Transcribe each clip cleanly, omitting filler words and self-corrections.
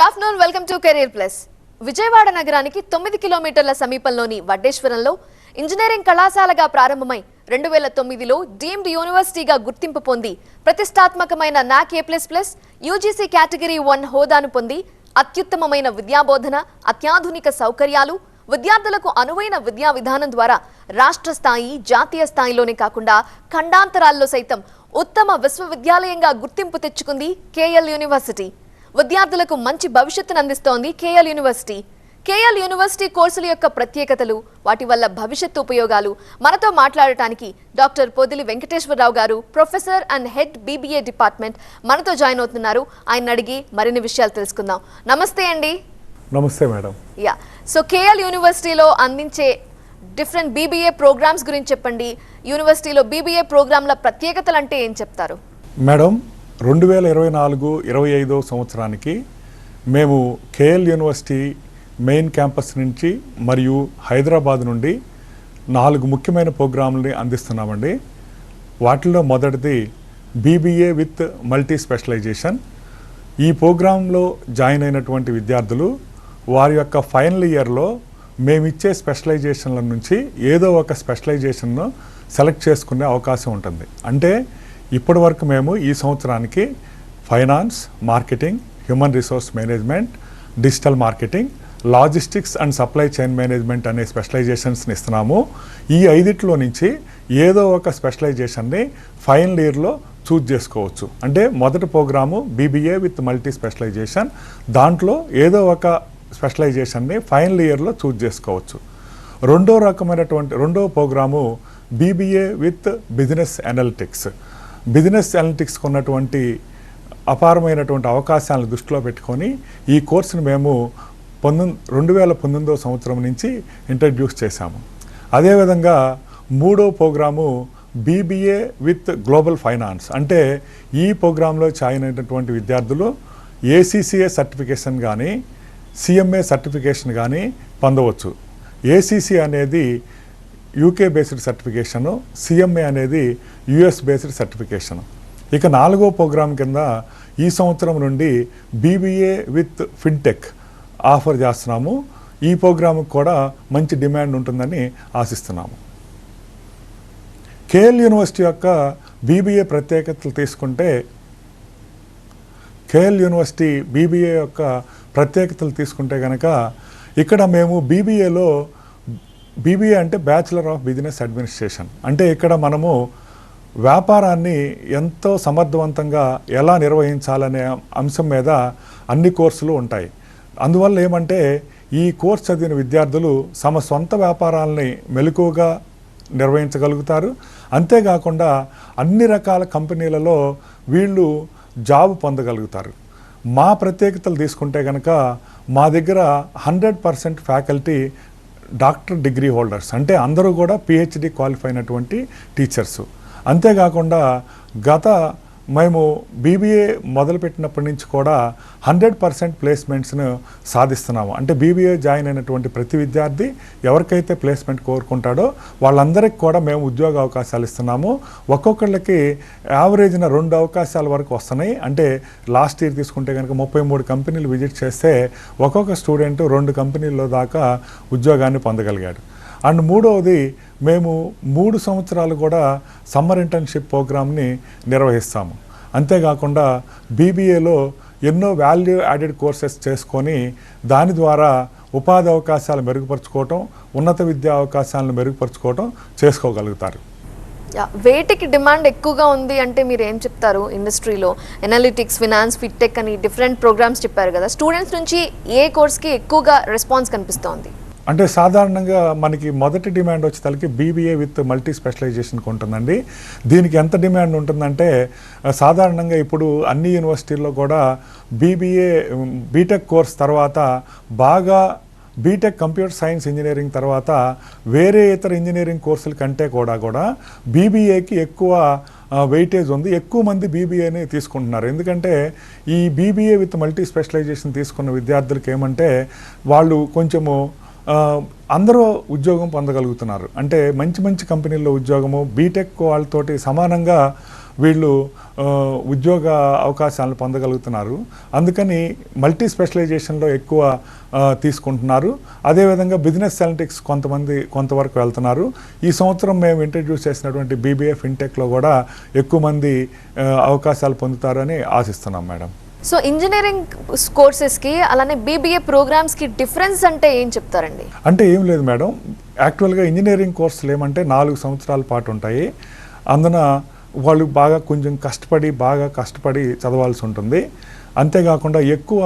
Good afternoon, welcome to career plus. Vijayawada నగరానికి 9 కిలోమీటర్ల సమీపంలోని వడ్డేశ్వరంలో ఇంజనీరింగ్ కళాశాలగా ప్రారంభమై 2009లో డీమ్డ్ యూనివర్సిటీగా గుర్తింపు పొంది ప్రతిష్టాత్మకమైన నాక్ A++ యూజీసీ కేటగిరీ 1 హోదాను పొంది అత్యుత్తమమైన విద్యాబోధన, అత్యాధునిక సౌకర్యాలు, విద్యార్థులకు అనువైన విద్యా విధానం ద్వారా రాష్ట్ర స్థాయి, జాతీయ స్థాయిలోనే కాకుండా ఖండాంతరాల్లో సైతం ఉత్తమ విశ్వవిద్యాలయంగా గుర్తింపు తెచ్చుకుంది కేఎల్ యూనివర్సిటీ. విద్యార్థులకు మంచి భవిష్యత్తును అందిస్తోంది కేఎల్ యూనివర్సిటీ. కేఎల్ యూనివర్సిటీ కోర్సుల యొక్క ప్రత్యేకతలు, వాటి వల్ల భవిష్యత్తు ఉపయోగాలు మనతో మాట్లాడటానికి డాక్టర్ పొదిలి వెంకటేశ్వరరావు గారు, professor and head BBA department మనతో జాయిన్ అవుతున్నారు. ఆయన అడిగి మరిన్ని విషయాలు తెలుసుకుందాం. నమస్తే అండి. నమస్తే మేడం. సో కేఎల్ యూనివర్సిటీలో అందించే డిఫరెంట్ BBA ప్రోగ్రామ్స్ గురించి చెప్పండి. యూనివర్సిటీలో BBA ప్రోగ్రాంల ప్రత్యేకతలు అంటే ఏం చెప్తారు? మేడం, 2024-25 సంవత్సరానికి మేము కేఎల్ యూనివర్సిటీ మెయిన్ క్యాంపస్ నుంచి మరియు హైదరాబాద్ నుండి 4 ముఖ్యమైన ప్రోగ్రాంలని అందిస్తున్నామండి. వాటిలో మొదటిది BBA విత్ మల్టీ స్పెషలైజేషన్. ఈ ప్రోగ్రాంలో జాయిన్ అయినటువంటి విద్యార్థులు వారి యొక్క ఫైనల్ ఇయర్లో మేమిచ్చే స్పెషలైజేషన్ల నుంచి ఏదో ఒక స్పెషలైజేషన్ను సెలెక్ట్ చేసుకునే అవకాశం ఉంటుంది. అంటే ఇప్పటి వరకు మేము ఈ సంవత్సరానికి finance, marketing, human resource management, digital marketing, logistics and supply chain management అనే స్పెషలైజేషన్స్ని ఇస్తున్నాము. ఈ 5 నుంచి ఏదో ఒక స్పెషలైజేషన్ని ఫైనల్ ఇయర్లో చూజ్ చేసుకోవచ్చు. అంటే మొదటి programme BBA with multi specialisation, దాంట్లో ఏదో ఒక స్పెషలైజేషన్ని ఫైనల్ ఇయర్లో చూజ్ చేసుకోవచ్చు. రెండో programme BBA with business analytics. Business అనలిటిక్స్కి ఉన్నటువంటి అపారమైనటువంటి అవకాశాలను దృష్టిలో పెట్టుకొని ఈ కోర్సును మేము 2019 సంవత్సరం నుంచి ఇంట్రడ్యూస్ చేశాము. అదేవిధంగా మూడో programme BBA with global finance. అంటే ఈ ప్రోగ్రాంలో జాయిన్ అయినటువంటి విద్యార్థులు ACCA సర్టిఫికేషన్ కానీ CMA సర్టిఫికేషన్ కానీ పొందవచ్చు. ACC అనేది UK బేస్డ్ సర్టిఫికేషను, CMA అనేది US బేస్డ్ సర్టిఫికేషను. ఇక 4వ ప్రోగ్రాం కింద ఈ సంవత్సరం నుండి BBA విత్ ఫిన్టెక్ ఆఫర్ చేస్తున్నాము. ఈ ప్రోగ్రాంకి కూడా మంచి డిమాండ్ ఉంటుందని ఆశిస్తున్నాము. కేఎల్ యూనివర్సిటీ యొక్క BBA ప్రత్యేకతలు తీసుకుంటే, కేఎల్ యూనివర్సిటీ BBA యొక్క ప్రత్యేకతలు తీసుకుంటే కనుక ఇక్కడ మేము BBA అంటే బ్యాచిలర్ ఆఫ్ బిజినెస్ అడ్మినిస్ట్రేషన్. అంటే ఇక్కడ మనము వ్యాపారాన్ని ఎంతో సమర్థవంతంగా ఎలా నిర్వహించాలనే అంశం మీద అన్ని కోర్సులు ఉంటాయి. అందువల్ల ఏమంటే ఈ కోర్సు చదివిన విద్యార్థులు తమ సొంత వ్యాపారాలని మెలకువగా నిర్వహించగలుగుతారు. అంతేకాకుండా అన్ని రకాల కంపెనీలలో వీళ్ళు జాబ్ పొందగలుగుతారు. మా ప్రత్యేకతలు తీసుకుంటే కనుక మా దగ్గర 100% ఫ్యాకల్టీ డాక్టర్ డిగ్రీ హోల్డర్స్, అంటే అందరూ కూడా PhD క్వాలిఫై అయినటువంటి టీచర్సు. అంతేకాకుండా మేము BBA మొదలుపెట్టినప్పటి నుంచి కూడా 100% ప్లేస్మెంట్స్ను సాధిస్తున్నాము. అంటే BBA జాయిన్ అయినటువంటి ప్రతి విద్యార్థి ఎవరికైతే ప్లేస్మెంట్ కోరుకుంటాడో వాళ్ళందరికీ కూడా మేము ఉద్యోగ అవకాశాలు ఇస్తున్నాము. ఒక్కొక్కళ్ళకి యావరేజ్న 2 అవకాశాల వరకు వస్తున్నాయి. అంటే లాస్ట్ ఇయర్ తీసుకుంటే కనుక 33 కంపెనీలు విజిట్ చేస్తే ఒక్కొక్క స్టూడెంట్ 2 కంపెనీల్లో దాకా ఉద్యోగాన్ని పొందగలిగాడు. అండ్ మూడవది, మేము 3 సంవత్సరాలు కూడా సమ్మర్ ఇంటర్న్షిప్ ప్రోగ్రామ్ని నిర్వహిస్తాము. అంతేకాకుండా BBAలో ఎన్నో వాల్యూ యాడెడ్ కోర్సెస్ చేసుకొని దాని ద్వారా ఉపాధి అవకాశాలు మెరుగుపరుచుకోవటం, ఉన్నత విద్యా అవకాశాలను మెరుగుపరుచుకోవటం చేసుకోగలుగుతారు. వేటికి డిమాండ్ ఎక్కువగా ఉంది అంటే మీరు ఏం చెప్తారు? ఇండస్ట్రీలో ఎనాలిటిక్స్, ఫినాన్స్, ఫిట్టెక్ అని డిఫరెంట్ ప్రోగ్రామ్స్ చెప్పారు కదా, స్టూడెంట్స్ నుంచి ఏ కోర్స్కి ఎక్కువగా రెస్పాన్స్ కనిపిస్తోంది? అంటే సాధారణంగా మనకి మొదటి డిమాండ్ వచ్చేసరికి BBA విత్ మల్టీ స్పెషలైజేషన్కి ఉంటుందండి. దీనికి ఎంత డిమాండ్ ఉంటుందంటే సాధారణంగా ఇప్పుడు అన్ని యూనివర్సిటీల్లో కూడా బీటెక్ కోర్స్ తర్వాత బాగా బీటెక్ కంప్యూటర్ సైన్స్ ఇంజనీరింగ్ తర్వాత వేరే ఇతర ఇంజనీరింగ్ కోర్సుల కంటే కూడా BBAకి ఎక్కువ వెయిటేజ్ ఉంది. ఎక్కువ మంది BBAని తీసుకుంటున్నారు. ఎందుకంటే ఈ BBA విత్ మల్టీ స్పెషలైజేషన్ తీసుకున్న విద్యార్థులకి ఏమంటే వాళ్ళు కొంచెము అందరూ ఉద్యోగం పొందగలుగుతున్నారు. అంటే మంచి కంపెనీల్లో ఉద్యోగము బీటెక్ వాళ్ళతోటి సమానంగా వీళ్ళు ఉద్యోగ అవకాశాలను పొందగలుగుతున్నారు. అందుకని మల్టీ స్పెషలైజేషన్లో ఎక్కువ తీసుకుంటున్నారు. అదేవిధంగా బిజినెస్ అనలిటిక్స్ కొంతవరకు వెళ్తున్నారు. ఈ సంవత్సరం మేము ఇంట్రడ్యూస్ చేసినటువంటి BBA ఫిన్టెక్లో కూడా ఎక్కువ మంది అవకాశాలు పొందుతారని ఆశిస్తున్నాం మేడం. సో ఇంజనీరింగ్ కోర్సెస్కి అలానే BBA ప్రోగ్రామ్స్కి డిఫరెన్స్ అంటే ఏం చెప్తారండి? అంటే ఏం లేదు మేడం, యాక్చువల్గా ఇంజనీరింగ్ కోర్సులు ఏమంటే 4 సంవత్సరాల పాటు ఉంటాయి. అందున వాళ్ళు కొంచెం కష్టపడి చదవాల్సి ఉంటుంది. అంతేకాకుండా ఎక్కువ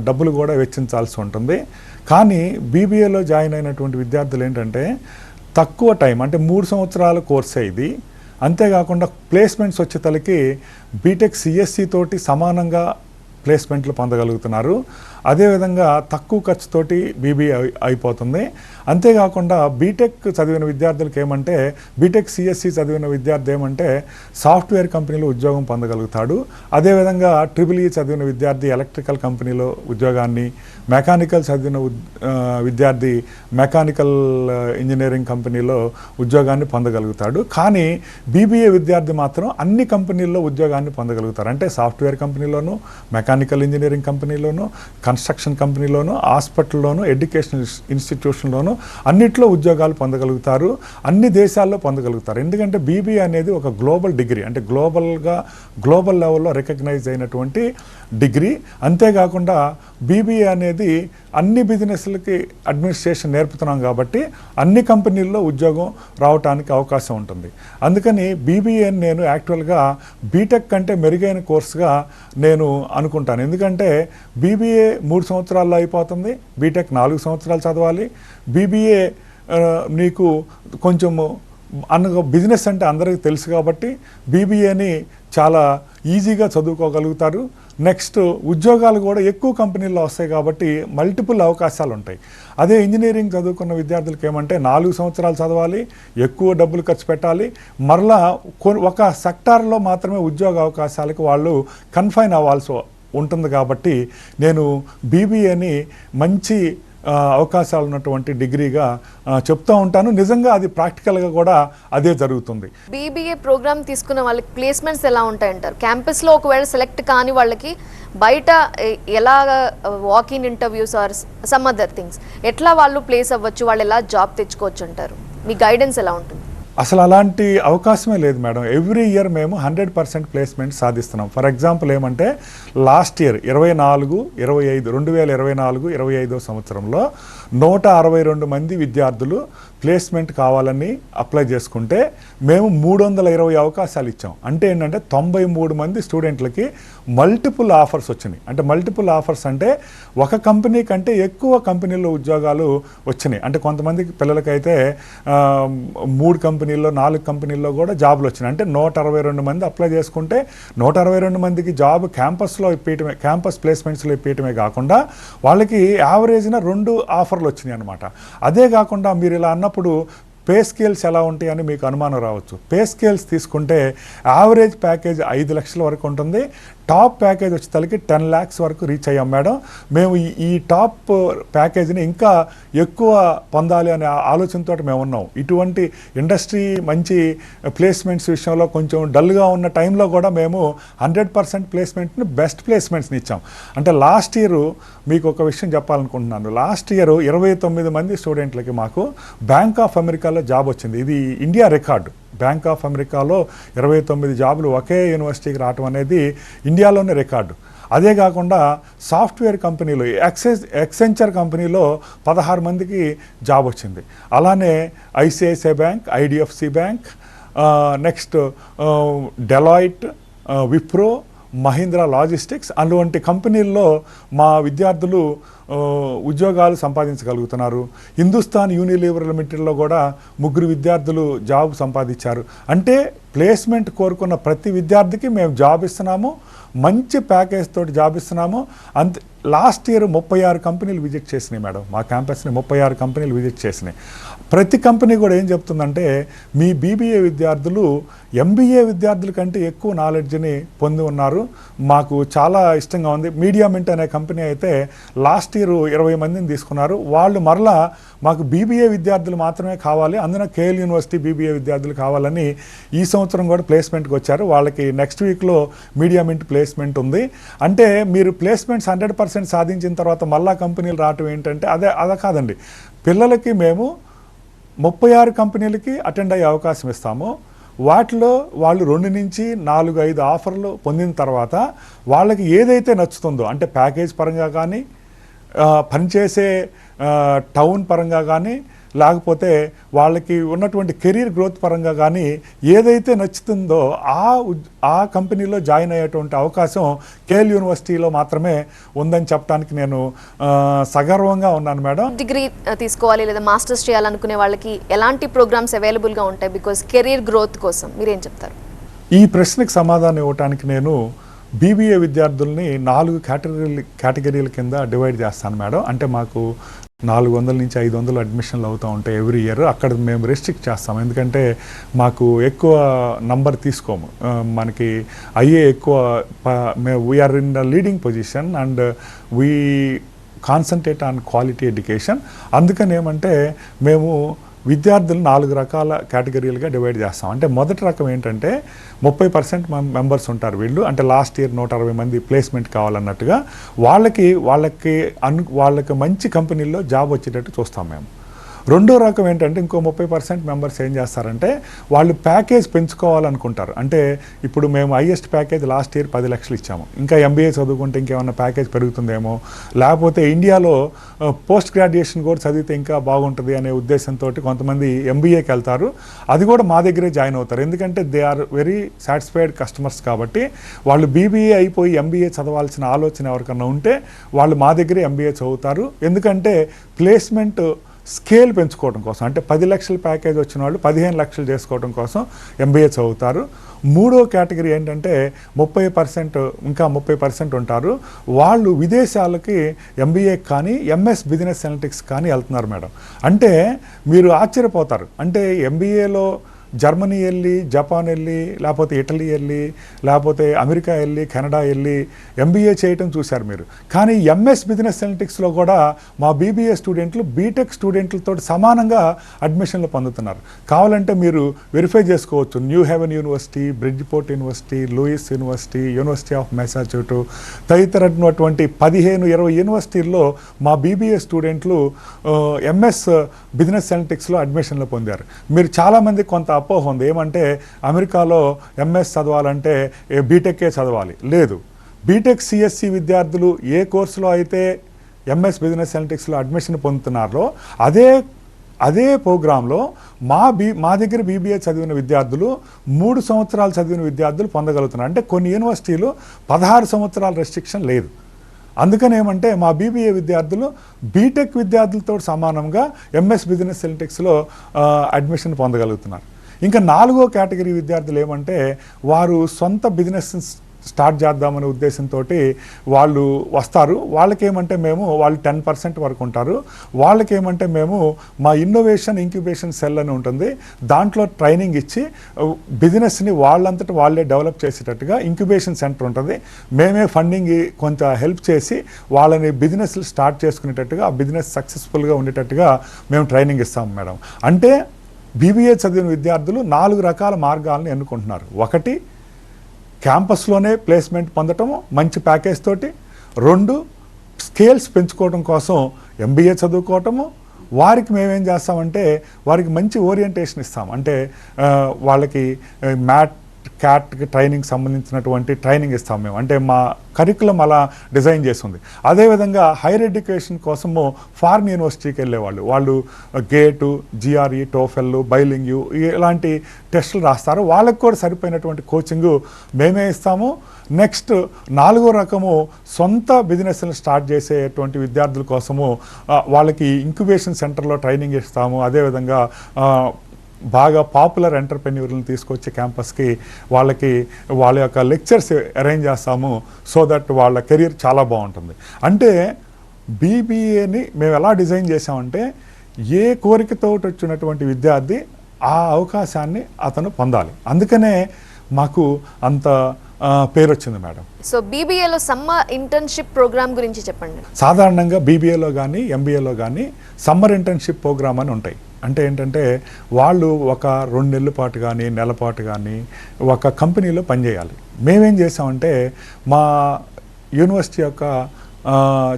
డబ్బులు కూడా వెచ్చించాల్సి ఉంటుంది. కానీ BBAలో జాయిన్ అయినటువంటి విద్యార్థులు ఏంటంటే తక్కువ టైం, అంటే 3 సంవత్సరాల కోర్సే ఇది. అంతేకాకుండా ప్లేస్మెంట్స్ వచ్చేతలకి బీటెక్ CSE తోటి సమానంగా ప్లేస్మెంట్లు పొందగలుగుతున్నారు. అదేవిధంగా తక్కువ ఖర్చుతోటి BBA అయిపోతుంది. అంతేకాకుండా బీటెక్ చదివిన విద్యార్థులకు ఏమంటే బీటెక్ CSE చదివిన విద్యార్థి ఏమంటే సాఫ్ట్వేర్ కంపెనీలో ఉద్యోగం పొందగలుగుతాడు. అదేవిధంగా EEE చదివిన విద్యార్థి ఎలక్ట్రికల్ కంపెనీలో ఉద్యోగాన్ని, మెకానికల్ చదివిన విద్యార్థి మెకానికల్ ఇంజనీరింగ్ కంపెనీలో ఉద్యోగాన్ని పొందగలుగుతాడు. కానీ BBA విద్యార్థి మాత్రం అన్ని కంపెనీల్లో ఉద్యోగాన్ని పొందగలుగుతారు. అంటే సాఫ్ట్వేర్ కంపెనీలోను, మెకానికల్ ఇంజనీరింగ్ కంపెనీలోను, కన్స్ట్రక్షన్ కంపెనీలోను, హాస్పిటల్లోను, ఎడ్యుకేషనల్ ఇన్స్టిట్యూషన్లోను అన్నిట్లో ఉద్యోగాలు పొందగలుగుతారు. అన్ని దేశాల్లో పొందగలుగుతారు. ఎందుకంటే BBA అనేది ఒక గ్లోబల్ డిగ్రీ, అంటే గ్లోబల్ లెవెల్లో రికగ్నైజ్ అయినటువంటి డిగ్రీ. అంతేకాకుండా BBA అనేది అన్ని బిజినెస్లకి అడ్మినిస్ట్రేషన్ నేర్పుతున్నాం కాబట్టి అన్ని కంపెనీల్లో ఉద్యోగం రావడానికి అవకాశం ఉంటుంది. అందుకని BBAని నేను యాక్చువల్గా బీటెక్ కంటే మెరుగైన కోర్సుగా నేను అనుకుంటాను. ఎందుకంటే BBA 3 సంవత్సరాల్లో అయిపోతుంది, బీటెక్ 4 సంవత్సరాలు చదవాలి. BBA నీకు కొంచెము బిజినెస్ అంటే అందరికీ తెలుసు కాబట్టి BBAని చాలా ఈజీగా చదువుకోగలుగుతారు. నెక్స్ట్ ఉద్యోగాలు కూడా ఎక్కువ కంపెనీల్లో వస్తాయి కాబట్టి మల్టిపుల్ అవకాశాలు ఉంటాయి. అదే ఇంజనీరింగ్ చదువుకున్న విద్యార్థులకి ఏమంటే 4 సంవత్సరాలు చదవాలి, ఎక్కువ డబ్బులు ఖర్చు పెట్టాలి, మరలా ఒక సెక్టార్లో మాత్రమే ఉద్యోగ అవకాశాలకు వాళ్ళు కన్ఫైన్ అవ్వాల్సి ఉంటుంది. కాబట్టి నేను BBAని మంచి అవకాశాలు ఉన్నటువంటి డిగ్రీగా చెప్తూ ఉంటాను. నిజంగా అది ప్రాక్టికల్గా కూడా అదే జరుగుతుంది. BBA ప్రోగ్రామ్ తీసుకున్న వాళ్ళకి ప్లేస్మెంట్స్ ఎలా ఉంటాయంటారు? క్యాంపస్లో ఒకవేళ సెలెక్ట్ కాని వాళ్ళకి బయట ఎలా walk in interviews or some other things ఎట్లా వాళ్ళు ప్లేస్ అవ్వచ్చు, వాళ్ళు ఎలా జాబ్ తెచ్చుకోవచ్చు అంటారు? మీ గైడెన్స్ ఎలా ఉంటుంది? అసలు అలాంటి అవకాశమే లేదు మేడం. ఎవ్రీ ఇయర్ మేము 100% ప్లేస్మెంట్ సాధిస్తున్నాం. ఫర్ ఎగ్జాంపుల్ ఏమంటే లాస్ట్ ఇయర్ 2024-25 సంవత్సరంలో 162 మంది విద్యార్థులు ప్లేస్మెంట్ కావాలని అప్లై చేసుకుంటే మేము 320 అవకాశాలు ఇచ్చాం. అంటే ఏంటంటే 93 మంది స్టూడెంట్లకి మల్టిపుల్ ఆఫర్స్ వచ్చినాయి. అంటే మల్టిపుల్ ఆఫర్స్ అంటే ఒక కంపెనీ కంటే ఎక్కువ కంపెనీల్లో ఉద్యోగాలు వచ్చినాయి. అంటే కొంతమందికి పిల్లలకైతే 3 కంపెనీల్లో 4 కంపెనీల్లో కూడా జాబులు వచ్చినాయి. అంటే 162 మంది అప్లై చేసుకుంటే 162 మందికి జాబ్ క్యాంపస్లో ఇప్పించడమే, క్యాంపస్ ప్లేస్మెంట్స్లో ఇప్పించడమే కాకుండా వాళ్ళకి యావరేజ్న 2 ఆఫర్లు వచ్చినాయి అనమాట. అదే కాకుండా మీరు ఇలా అన్నప్పుడు పే స్కేల్స్ ఎలా ఉంటాయని మీకు అనుమానం రావచ్చు. పే స్కేల్స్ తీసుకుంటే యావరేజ్ ప్యాకేజ్ 5 లక్షల వరకు ఉంటుంది. టాప్ ప్యాకేజ్ వచ్చేసరికి 10 lakhs వరకు రీచ్ అయ్యాం మేడం. మేము ఈ టాప్ ప్యాకేజ్ని ఇంకా ఎక్కువ పొందాలి అనే ఆలోచనతో మేము ఉన్నాం. ఇటువంటి ఇండస్ట్రీ మంచి ప్లేస్మెంట్స్ విషయంలో కొంచెం డల్గా ఉన్న టైంలో కూడా మేము 100% ప్లేస్మెంట్ని బెస్ట్ ప్లేస్మెంట్స్ని ఇచ్చాం. అంటే లాస్ట్ ఇయర్ మీకు ఒక విషయం చెప్పాలనుకుంటున్నాను. లాస్ట్ ఇయర్ 29 మంది స్టూడెంట్లకి మాకు బ్యాంక్ ఆఫ్ అమెరికాలో జాబ్ వచ్చింది. ఇది ఇండియా రికార్డు. బ్యాంక్ ఆఫ్ అమెరికాలో 29 జాబులు ఒకే యూనివర్సిటీకి రావటం అనేది ఇండియాలోనే రికార్డు. అదే కాకుండా సాఫ్ట్వేర్ కంపెనీలో ఎక్సెంచర్ కంపెనీలో 16 మందికి జాబ్ వచ్చింది. అలానే ICICI bank, IDFC bank, next Deloitte, Wipro, Mahindra logistics అటువంటి కంపెనీల్లో మా విద్యార్థులు ఉద్యోగాలు సంపాదించగలుగుతున్నారు. హిందుస్థాన్ యూనిలీవర్ లిమిటెడ్లో కూడా 3 విద్యార్థులు జాబ్ సంపాదించారు. అంటే ప్లేస్మెంట్ కోరుకున్న ప్రతి విద్యార్థికి మేము జాబ్ ఇస్తున్నాము, మంచి ప్యాకేజ్ తోటి జాబ్ ఇస్తున్నాము. లాస్ట్ ఇయర్ 36 కంపెనీలు విజిట్ చేసినాయి మేడం. మా క్యాంపస్ని 36 కంపెనీలు విజిట్ చేసినాయి. ప్రతి కంపెనీ కూడా ఏం చెప్తుందంటే మీ బీబీఏ విద్యార్థులు ఎంబీఏ విద్యార్థుల కంటే ఎక్కువ నాలెడ్జ్ని పొంది ఉన్నారు, మాకు చాలా ఇష్టంగా ఉంది. మీడియామెంట్ అనే కంపెనీ అయితే లాస్ట్ ఇయర్ 20 మందిని తీసుకున్నారు. వాళ్ళు మరలా మాకు బీబీఏ విద్యార్థులు మాత్రమే కావాలి, అందున కేఎల్ యూనివర్సిటీ బీబీఏ విద్యార్థులు కావాలని ఈ సంవత్సరం కూడా ప్లేస్మెంట్కి వచ్చారు. వాళ్ళకి నెక్స్ట్ వీక్లో మీడియామెంట్ ప్లేస్మెంట్ ఉంది. అంటే మీరు ప్లేస్మెంట్స్ 100% సాధించిన తర్వాత మళ్ళా కంపెనీలు రావటం ఏంటంటే అదే కాదండి. పిల్లలకి మేము 36 కంపెనీలకి అటెండ్ అయ్యే అవకాశం ఇస్తాము. వాటిలో వాళ్ళు 2 నుంచి 4-5 ఆఫర్లు పొందిన తర్వాత వాళ్ళకి ఏదైతే నచ్చుతుందో, అంటే ప్యాకేజ్ పరంగా కానీ, పనిచేసే టౌన్ పరంగా కానీ, లేకపోతే వాళ్ళకి ఉన్నటువంటి కెరీర్ గ్రోత్ పరంగా కానీ ఏదైతే నచ్చుతుందో ఆ కంపెనీలో జాయిన్ అయ్యేటువంటి అవకాశం కేఎల్ యూనివర్సిటీలో మాత్రమే ఉందని చెప్పడానికి నేను సగర్వంగా ఉన్నాను మేడం. డిగ్రీ తీసుకోవాలి లేదా మాస్టర్స్ చేయాలనుకునే వాళ్ళకి ఎలాంటి ప్రోగ్రామ్స్ అవైలబుల్గా ఉంటాయి? బికాజ్ కెరీర్ గ్రోత్ కోసం మీరేం చెప్తారు? ఈ ప్రశ్నకు సమాధానం ఇవ్వడానికి నేను బీబీఏ విద్యార్థుల్ని 4 కేటగిరీల కింద డివైడ్ చేస్తాను మేడం. అంటే మాకు 400 నుంచి 500 అడ్మిషన్లు అవుతూ ఉంటాయి ఎవ్రీ ఇయర్. అక్కడ మేము రెస్ట్రిక్ట్ చేస్తాము, ఎందుకంటే మాకు ఎక్కువ నంబర్ తీసుకోము. మనకి అయ్యే ఎక్కువ, we are in the leading position and we concentrate on quality education. అందుకని ఏమంటే మేము విద్యార్థులు 4 రకాల కేటగిరీలుగా డివైడ్ చేస్తాం. అంటే మొదటి రకం ఏంటంటే 30% మెంబర్స్ ఉంటారు వీళ్ళు, అంటే లాస్ట్ ఇయర్ 160 మంది ప్లేస్మెంట్ కావాలన్నట్టుగా వాళ్ళకి మంచి కంపెనీల్లో జాబ్ వచ్చేటట్టు చూస్తాం మేము. రెండో రకం ఏంటంటే ఇంకో 30% మెంబర్స్ ఏం చేస్తారంటే వాళ్ళు ప్యాకేజ్ పెంచుకోవాలనుకుంటారు. అంటే ఇప్పుడు మేము హైయెస్ట్ ప్యాకేజ్ లాస్ట్ ఇయర్ 10 లక్షలు ఇచ్చాము, ఇంకా ఎంబీఏ చదువుకుంటే ఇంకేమన్నా ప్యాకేజ్ పెరుగుతుందేమో, లేకపోతే ఇండియాలో పోస్ట్ గ్రాడ్యుయేషన్ కూడా చదివితే ఇంకా బాగుంటుంది అనే ఉద్దేశంతో కొంతమంది ఎంబీఏకి వెళ్తారు. అది కూడా మా దగ్గరే జాయిన్ అవుతారు, ఎందుకంటే they are very satisfied customers. కాబట్టి వాళ్ళు బీబీఏ అయిపోయి ఎంబీఏ చదవాల్సిన ఆలోచన ఎవరికన్నా ఉంటే వాళ్ళు మా దగ్గరే ఎంబీఏ చదువుతారు. ఎందుకంటే ప్లేస్మెంట్ స్కేల్ పెంచుకోవడం కోసం, అంటే 10 లక్షల ప్యాకేజ్ వచ్చిన వాళ్ళు 15 లక్షలు చేసుకోవడం కోసం ఎంబీఏ చదువుతారు. మూడో కేటగిరీ ఏంటంటే 30%, ఇంకా 30% ఉంటారు. వాళ్ళు విదేశాలకి ఎంబీఏ కానీ ఎంఎస్ బిజినెస్ అనలిటిక్స్ కానీ వెళ్తున్నారు మేడం. అంటే మీరు ఆశ్చర్యపోతారు, అంటే ఎంబీఏలో జర్మనీ వెళ్ళి, జపాన్ వెళ్ళి, లేకపోతే ఇటలీ వెళ్ళి, లేకపోతే అమెరికా వెళ్ళి, కెనడా వెళ్ళి ఎంబీఏ చేయటం చూశారు మీరు. కానీ ఎంఎస్ బిజినెస్ అనలిటిక్స్లో కూడా మా బీబీఏ స్టూడెంట్లు బీటెక్ స్టూడెంట్లతో సమానంగా అడ్మిషన్లు పొందుతున్నారు. కావాలంటే మీరు వెరిఫై చేసుకోవచ్చు. New Haven university, Bridgeport university, Lewis university, university of Massachusetts తదితరటువంటి 15-20 యూనివర్సిటీల్లో మా బీబీఏ స్టూడెంట్లు ఎంఎస్ బిజినెస్ అనలిటిక్స్లో అడ్మిషన్లు పొందారు. మీరు చాలామంది కొంత అపోహ ఉంది, ఏమంటే అమెరికాలో ఎంఎస్ చదవాలంటే బీటెక్కే చదవాలి. లేదు, బీటెక్ సిఎస్సి విద్యార్థులు ఏ కోర్సులో అయితే ఎంఎస్ బిజినెస్ అనలిటిక్స్లో అడ్మిషన్ పొందుతున్నారో అదే ప్రోగ్రాంలో మా దగ్గర బీబీఏ చదివిన విద్యార్థులు 3 సంవత్సరాలు చదివిన విద్యార్థులు పొందగలుగుతున్నారు. అంటే కొన్ని యూనివర్సిటీలు 16 సంవత్సరాల రెస్ట్రిక్షన్ లేదు. అందుకని ఏమంటే మా బీబీఏ విద్యార్థులు బీటెక్ విద్యార్థులతో సమానంగా ఎంఎస్ బిజినెస్ అనలిటిక్స్లో అడ్మిషన్ పొందగలుగుతున్నారు. ఇంకా 4వ కేటగిరీ విద్యార్థులు ఏమంటే వారు సొంత బిజినెస్ స్టార్ట్ చేద్దామనే ఉద్దేశంతో వాళ్ళు వస్తారు. వాళ్ళకేమంటే వాళ్ళు 10% వరకు ఉంటారు. వాళ్ళకేమంటే మేము మా ఇన్నోవేషన్ ఇంక్యుబేషన్ సెల్ అని ఉంటుంది, దాంట్లో ట్రైనింగ్ ఇచ్చి బిజినెస్ని వాళ్ళంతటా వాళ్ళే డెవలప్ చేసేటట్టుగా ఇంక్యుబేషన్ సెంటర్ ఉంటుంది. మేమే ఫండింగ్ కొంత హెల్ప్ చేసి వాళ్ళని బిజినెస్లు స్టార్ట్ చేసుకునేటట్టుగా, ఆ బిజినెస్ సక్సెస్ఫుల్గా ఉండేటట్టుగా మేము ట్రైనింగ్ ఇస్తాము మేడం. అంటే బీబీఏ చదివిన విద్యార్థులు 4 రకాల మార్గాలను ఎన్నుకుంటున్నారు. ఒకటి, క్యాంపస్లోనే ప్లేస్మెంట్ పొందటము మంచి ప్యాకేజ్ తోటి. 2, స్కేల్స్ పెంచుకోవడం కోసం ఎంబీఏ చదువుకోవటము. వారికి మేమేం చేస్తామంటే వారికి మంచి ఓరియంటేషన్ ఇస్తాం. అంటే వాళ్ళకి క్యాట్కి ట్రైనింగ్ సంబంధించినటువంటి ట్రైనింగ్ ఇస్తాం మేము. అంటే మా కరికులం అలా డిజైన్ చేస్తుంది. అదేవిధంగా హైయర్ ఎడ్యుకేషన్ కోసము ఫారిన్ యూనివర్సిటీకి వెళ్ళేవాళ్ళు, వాళ్ళు గేటు, జిఆర్ఈ, టోఫెల్, బైలింగ్యూ ఇలాంటి టెస్టులు రాస్తారు. వాళ్ళకి కూడా సరిపోయినటువంటి కోచింగు మేమే ఇస్తాము. నెక్స్ట్ 4వ రకము సొంత బిజినెస్ని స్టార్ట్ చేసేటువంటి విద్యార్థుల కోసము వాళ్ళకి ఇంక్యుబేషన్ సెంటర్లో ట్రైనింగ్ ఇస్తాము. అదేవిధంగా బాగా పాపులర్ ఎంటర్ప్రెన్యూర్లను తీసుకొచ్చి క్యాంపస్కి వాళ్ళ యొక్క లెక్చర్స్ అరేంజ్ చేస్తాము, సో దట్ వాళ్ళ కెరీర్ చాలా బాగుంటుంది. అంటే బీబీఏని మేము ఎలా డిజైన్ చేసామంటే ఏ కోరికతో వచ్చినటువంటి విద్యార్థి ఆ అవకాశాన్ని అతను పొందాలి. అందుకనే మాకు అంత పేరు వచ్చింది మేడం. సో బీబీఏలో సమ్మర్ ఇంటర్న్షిప్ ప్రోగ్రామ్ గురించి చెప్పండి. సాధారణంగా బీబీఏలో కానీ ఎంబీఏలో కానీ సమ్మర్ ఇంటర్న్షిప్ ప్రోగ్రామ్ అని ఉంటాయి. అంటే ఏంటంటే వాళ్ళు ఒక 2 నెలల పాటు కానీ నెల పాటు కానీ ఒక కంపెనీలో పనిచేయాలి. మేమేం చేసామంటే మా యూనివర్సిటీ యొక్క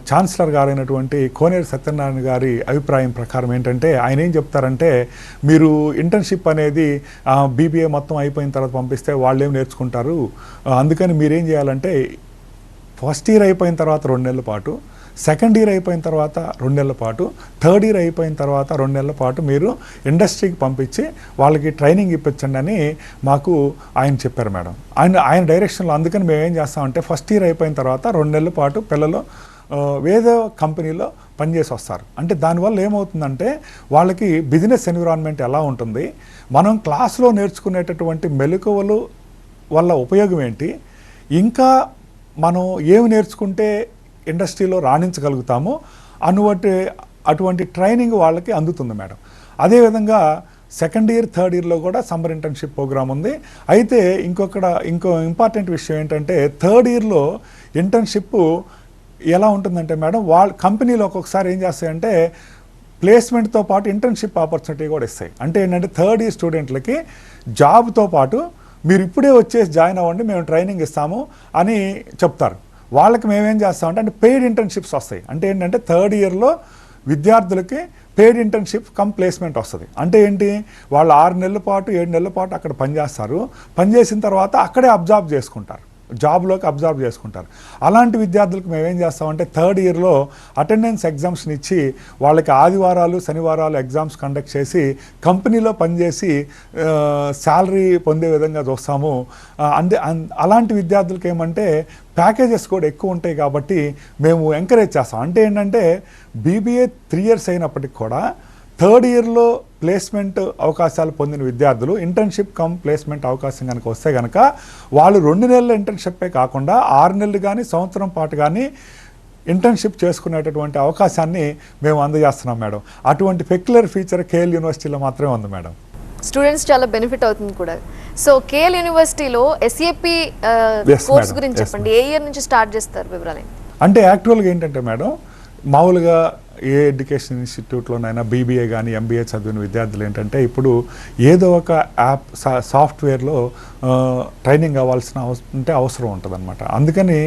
ఛాన్సలర్ గారైనటువంటి కోనేరు సత్యనారాయణ గారి అభిప్రాయం ప్రకారం ఏంటంటే ఆయన ఏం చెప్తారంటే, మీరు ఇంటర్న్షిప్ అనేది బీబీఏ మొత్తం అయిపోయిన తర్వాత పంపిస్తే వాళ్ళు ఏం నేర్చుకుంటారు, అందుకని మీరేం చేయాలంటే ఫస్ట్ ఇయర్ అయిపోయిన తర్వాత 2 నెలల పాటు, సెకండ్ ఇయర్ అయిపోయిన తర్వాత 2 నెలల పాటు, థర్డ్ ఇయర్ అయిపోయిన తర్వాత 2 నెలల పాటు మీరు ఇండస్ట్రీకి పంపించి వాళ్ళకి ట్రైనింగ్ ఇప్పించండి అని మాకు ఆయన చెప్పారు మేడం. ఆయన డైరెక్షన్లో. అందుకని మేము ఏం చేస్తామంటే ఫస్ట్ ఇయర్ అయిపోయిన తర్వాత 2 నెలల పాటు పిల్లలు ఏదో కంపెనీలో పనిచేసి వస్తారు. అంటే దానివల్ల ఏమవుతుందంటే వాళ్ళకి బిజినెస్ ఎన్విరాన్మెంట్ ఎలా ఉంటుంది, మనం క్లాస్లో నేర్చుకునేటటువంటి మెలకువలు వల్ల ఉపయోగం ఏంటి, ఇంకా మనం ఏమి నేర్చుకుంటే ఇండస్ట్రీలో రాణించగలుగుతాము అటువంటి ట్రైనింగ్ వాళ్ళకి అందుతుంది మేడం. అదేవిధంగా సెకండ్ ఇయర్ థర్డ్ ఇయర్లో కూడా సమ్మర్ ఇంటర్న్షిప్ ప్రోగ్రామ్ ఉంది. అయితే ఇంకో ఇంపార్టెంట్ విషయం ఏంటంటే థర్డ్ ఇయర్లో ఇంటర్న్షిప్ ఎలా ఉంటుందంటే మేడం, వాళ్ళ కంపెనీలో ఒక్కొక్కసారి ఏం చేస్తాయంటే ప్లేస్మెంట్తో పాటు ఇంటర్న్షిప్ ఆపర్చునిటీ కూడా ఇస్తాయి. అంటే ఏంటంటే థర్డ్ ఇయర్ స్టూడెంట్లకి జాబ్తో పాటు మీరు ఇప్పుడే వచ్చేసి జాయిన్ అవ్వండి, మేము ట్రైనింగ్ ఇస్తాము అని చెప్తారు. వాళ్ళకి మేమేం చేస్తామంటే పెయిడ్ ఇంటర్న్షిప్స్ వస్తాయి. అంటే ఏంటంటే థర్డ్ ఇయర్లో విద్యార్థులకి పెయిడ్ ఇంటర్న్షిప్ కమ్ ప్లేస్మెంట్ వస్తుంది. అంటే ఏంటి, వాళ్ళు 6 నెలల పాటు 7 నెలల పాటు అక్కడ పనిచేస్తారు. పనిచేసిన తర్వాత అక్కడే అబ్జర్వ్ చేసుకుంటారు, జాబ్లోకి అబ్జర్వ్ చేసుకుంటారు. అలాంటి విద్యార్థులకు మేమేం చేస్తామంటే థర్డ్ ఇయర్లో అటెండెన్స్ ఎగ్జామ్స్ని ఇచ్చి వాళ్ళకి ఆదివారాలు శనివారాలు ఎగ్జామ్స్ కండక్ట్ చేసి కంపెనీలో పనిచేసి శాలరీ పొందే విధంగా చూస్తాము. అలాంటి విద్యార్థులకి ఏమంటే ప్యాకేజెస్ కూడా ఎక్కువ ఉంటాయి కాబట్టి మేము ఎంకరేజ్ చేస్తాం. అంటే ఏంటంటే బీబీఏ 3 ఇయర్స్ అయినప్పటికి కూడా థర్డ్ ఇయర్లో ప్లేస్మెంట్ అవకాశాలు పొందిన విద్యార్థులు ఇంటర్న్షిప్ కమ్ ప్లేస్మెంట్ అవకాశం కనుక వస్తే కనుక వాళ్ళు 2 నెలల ఇంటర్న్షిప్పే కాకుండా 6 నెలలు కానీ సంవత్సరం పాటు కానీ ఇంటర్న్షిప్ చేసుకునేటటువంటి అవకాశాన్ని మేము అందజేస్తున్నాం మేడం. అటువంటి పెక్యులర్ ఫీచర్ కేఎల్ యూనివర్సిటీలో మాత్రమే ఉంది మేడం. స్టూడెంట్స్ చాలా బెనిఫిట్ అవుతుంది కూడా. సో కేఎల్ యూనివర్సిటీలో ఎస్ఏపి కోర్స్ గురించి చెప్పండి. ఏ ఇయర్ నుంచి స్టార్ట్ చేస్తారు వివరాలు? అంటే యాక్చువల్గా ఏంటంటే మేడం, మామూలుగా ఏ ఎడ్యుకేషన్ ఇన్స్టిట్యూట్లోనైనా బీబీఏ కానీ ఎంబీఏ చదివిన విద్యార్థులు ఏంటంటే ఇప్పుడు ఏదో ఒక యాప్ సాఫ్ట్వేర్లో ట్రైనింగ్ అవ్వాల్సిన అవసరం ఉంటుందన్నమాట. అందుకని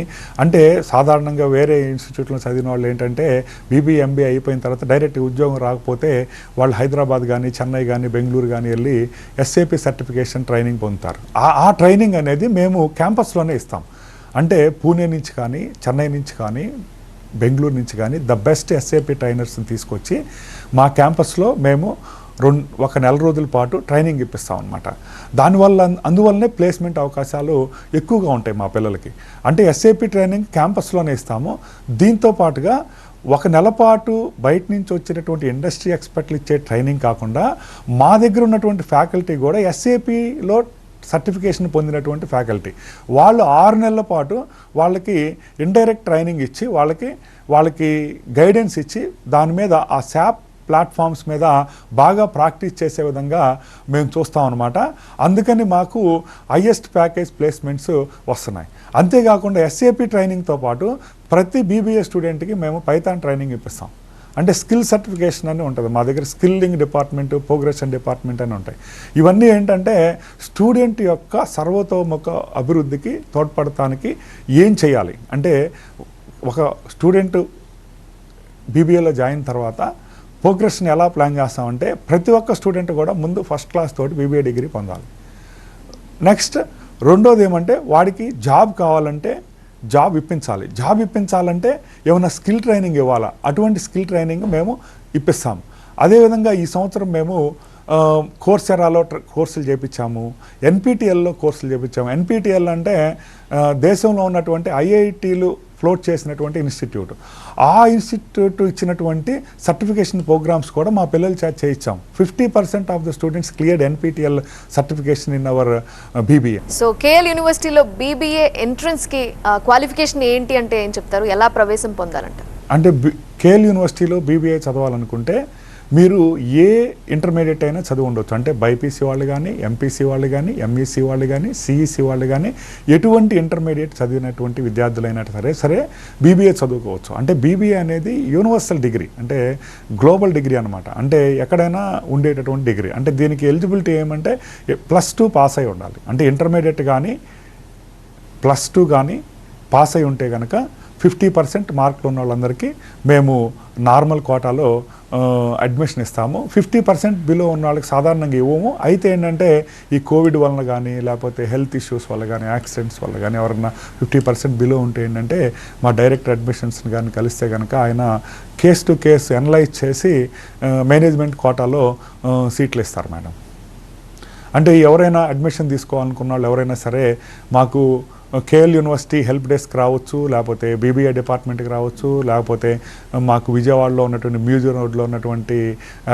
అంటే సాధారణంగా వేరే ఇన్స్టిట్యూట్లో చదివిన వాళ్ళు ఏంటంటే బీబీఏ ఎంబీఏ అయిపోయిన తర్వాత డైరెక్ట్ ఉద్యోగం రాకపోతే వాళ్ళు హైదరాబాద్ కానీ చెన్నై కానీ బెంగళూరు కానీ వెళ్ళి ఎస్ఏపి సర్టిఫికేషన్ ట్రైనింగ్ పొందుతారు. ఆ ట్రైనింగ్ అనేది మేము క్యాంపస్లోనే ఇస్తాం. అంటే పూణే నుంచి కానీ చెన్నై నుంచి కానీ బెంగళూరు నుంచి కానీ ద బెస్ట్ ఎస్ఏపి ట్రైనర్స్ని తీసుకొచ్చి మా క్యాంపస్లో మేము 1 నెల రోజుల పాటు ట్రైనింగ్ ఇప్పిస్తాం అనమాట. అందువల్లనే ప్లేస్మెంట్ అవకాశాలు ఎక్కువగా ఉంటాయి మా పిల్లలకి. అంటే ఎస్ఏపి ట్రైనింగ్ క్యాంపస్లోనే ఇస్తాము. దీంతో పాటుగా 1 నెల పాటు బయట నుంచి వచ్చినటువంటి ఇండస్ట్రీ ఎక్స్పర్ట్లు ఇచ్చే ట్రైనింగ్ కాకుండా మా దగ్గర ఉన్నటువంటి ఫ్యాకల్టీ కూడా ఎస్ఏపిలో సర్టిఫికేషన్ పొందినటువంటి ఫ్యాకల్టీ వాళ్ళు 6 నెలల పాటు వాళ్ళకి ఇండైరెక్ట్ ట్రైనింగ్ ఇచ్చి వాళ్ళకి గైడెన్స్ ఇచ్చి దాని మీద ఆ శాప్ ప్లాట్ఫామ్స్ మీద బాగా ప్రాక్టీస్ చేసే విధంగా మేము చూస్తాం అన్నమాట. అందుకని మాకు హైయెస్ట్ ప్యాకేజ్ ప్లేస్మెంట్స్ వస్తున్నాయి. అంతేకాకుండా ఎస్ఏపి ట్రైనింగ్తో పాటు ప్రతి బీబీఏ స్టూడెంట్కి మేము పైథాన్ ట్రైనింగ్ ఇప్పిస్తాం. అంటే స్కిల్ సర్టిఫికేషన్ అని ఉంటుంది మా దగ్గర. స్కిల్లింగ్ డిపార్ట్మెంట్, ప్రోగ్రెషన్ డిపార్ట్మెంట్ అని ఉంటాయి. ఇవన్నీ ఏంటంటే స్టూడెంట్ యొక్క సర్వతోముఖ అభివృద్ధికి తోడ్పడటానికి ఏం చేయాలి అంటే ఒక స్టూడెంట్ బీబీఏలో జాయిన్ తర్వాత ప్రోగ్రెషన్ ఎలా ప్లాన్ చేస్తామంటే ప్రతి ఒక్క స్టూడెంట్ కూడా ముందు ఫస్ట్ క్లాస్ తోటి బీబీఏ డిగ్రీ పొందాలి. నెక్స్ట్ రెండోది ఏమంటే వాడికి జాబ్ కావాలంటే జాబ్ ఇప్పించాలంటే ఏమైనా స్కిల్ ట్రైనింగ్ ఇవ్వాలా, అటువంటి స్కిల్ ట్రైనింగ్ మేము ఇప్పిస్తాము. అదేవిధంగా ఈ సంవత్సరం మేము కోర్సెరాలో కోర్సులు చేయించాము, ఎన్పిటిఎల్లో కోర్సులు చేయించాము. ఎన్పిటిఎల్ అంటే దేశంలో ఉన్నటువంటి ఐఐటీలు ఫ్లోట్ చేసినటువంటి ఇన్స్టిట్యూట్. ఆ ఇన్స్టిట్యూట్ ఇచ్చినటువంటి సర్టిఫికేషన్ ప్రోగ్రామ్స్ కూడా మా పిల్లల చేత చేయించాం. 50% of the students cleared NPTEL certification in our BBA. So KL యూనివర్సిటీలో BBA ఎంట్రన్స్కి క్వాలిఫికేషన్ ఏంటి అంటే ఏం చెప్తారు, ఎలా ప్రవేశం పొందాలంట? అంటే కేఎల్ యూనివర్సిటీలో BBA చదవాలనుకుంటే మీరు ఏ ఇంటర్మీడియట్ అయినా చదివి ఉండొచ్చు. అంటే బైపీసీ వాళ్ళు కానీ, MPC వాళ్ళు కానీ, MEC వాళ్ళు కానీ, CEC వాళ్ళు కానీ, ఎటువంటి ఇంటర్మీడియట్ చదివినటువంటి విద్యార్థులైనా సరే BBA చదువుకోవచ్చు. అంటే BBA అనేది యూనివర్సల్ డిగ్రీ, అంటే గ్లోబల్ డిగ్రీ అనమాట. అంటే ఎక్కడైనా ఉండేటటువంటి డిగ్రీ. అంటే దీనికి ఎలిజిబిలిటీ ఏమంటే +2 పాస్ అయి ఉండాలి. అంటే ఇంటర్మీడియట్ కానీ +2 కానీ పాస్ అయి ఉంటే కనుక 50% మార్కులు ఉన్న వాళ్ళందరికీ మేము నార్మల్ కోటాలో అడ్మిషన్ ఇస్తాము. 50% బిలో ఉన్న వాళ్ళకి సాధారణంగా ఇవ్వము. అయితే ఏంటంటే ఈ కోవిడ్ వలన కానీ, లేకపోతే హెల్త్ ఇష్యూస్ వల్ల కానీ, యాక్సిడెంట్స్ వల్ల కానీ ఎవరన్నా 50% బిలో ఉంటే ఏంటంటే మా డైరెక్టర్ అడ్మిషన్స్ని కానీ కలిస్తే కనుక ఆయన కేస్ టు కేస్ అనలైజ్ చేసి మేనేజ్మెంట్ కోటాలో సీట్లు ఇస్తారు మేడం. అంటే ఎవరైనా అడ్మిషన్ తీసుకోవాలనుకున్న వాళ్ళు ఎవరైనా సరే మాకు కేఎల్ యూనివర్సిటీ హెల్ప్ డెస్క్ రావచ్చు, లేకపోతే BBA డిపార్ట్మెంట్కి రావచ్చు, లేకపోతే మాకు విజయవాడలో ఉన్నటువంటి మ్యూజియం రోడ్లో ఉన్నటువంటి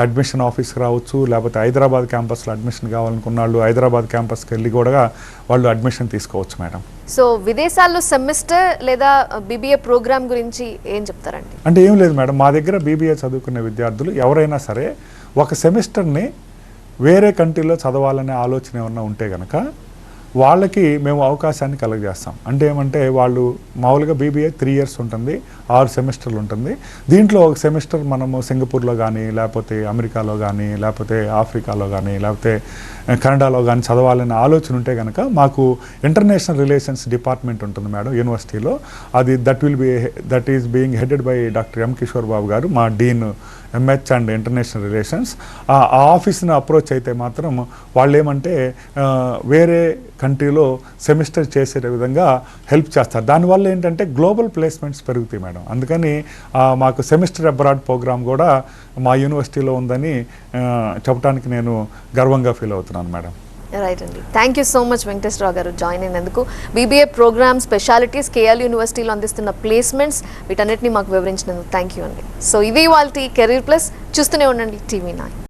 అడ్మిషన్ ఆఫీస్కి రావచ్చు, లేకపోతే హైదరాబాద్ క్యాంపస్లో అడ్మిషన్ కావాలనుకున్న వాళ్ళు హైదరాబాద్ క్యాంపస్కి వెళ్ళి కూడా వాళ్ళు అడ్మిషన్ తీసుకోవచ్చు మేడం. సో విదేశాల్లో సెమిస్టర్ లేదా BBA ప్రోగ్రామ్ గురించి ఏం చెప్తారండి? అంటే ఏం లేదు మేడం, మా దగ్గర BBA చదువుకునే విద్యార్థులు ఎవరైనా సరే ఒక సెమిస్టర్ని వేరే కంట్రీలో చదవాలనే ఆలోచన ఏమన్నా ఉంటే కనుక వాళ్ళకి మేము అవకాశాన్ని కలుగజేస్తాం. అంటే ఏమంటే వాళ్ళు మామూలుగా BBA 3 years ఉంటుంది, 6 సెమిస్టర్లు ఉంటుంది. దీంట్లో ఒక సెమిస్టర్ మనము సింగపూర్లో కానీ, లేకపోతే అమెరికాలో కానీ, లేకపోతే ఆఫ్రికాలో కానీ, లేకపోతే కెనడాలో కానీ చదవాలనే ఆలోచన ఉంటే కనుక మాకు ఇంటర్నేషనల్ రిలేషన్స్ డిపార్ట్మెంట్ ఉంటుంది మేడం యూనివర్సిటీలో. అది that is being headed by doctor M. Kishore Babu garu, మా dean MH and international relations. ఆ ఆఫీస్ని అప్రోచ్ అయితే మాత్రం వాళ్ళు ఏమంటే వేరే కంట్రీలో సెమిస్టర్ చేసే విధంగా హెల్ప్ చేస్తారు. దానివల్ల ఏంటంటే గ్లోబల్ ప్లేస్మెంట్స్ పెరుగుతాయి మేడం. అందుకని మాకు సెమిస్టర్ అబ్రాడ్ ప్రోగ్రామ్ కూడా మా యూనివర్సిటీలో ఉందని చెప్పడానికి నేను గర్వంగా ఫీల్ అవుతున్నాను మేడం. రైట్ అండి, thank you so much Venkateswararao గారు జాయిన్ అయినందుకు. BBA ప్రోగ్రామ్ స్పెషాలిటీస్, కేఎల్ యూనివర్సిటీలో అందిస్తున్న ప్లేస్మెంట్స్, వీటన్నిటిని మాకు వివరించినందుకు థ్యాంక్ యూ అండి. సో ఇది వాళ్ళ కెరీర్ ప్లస్. చూస్తూనే ఉండండి TV9.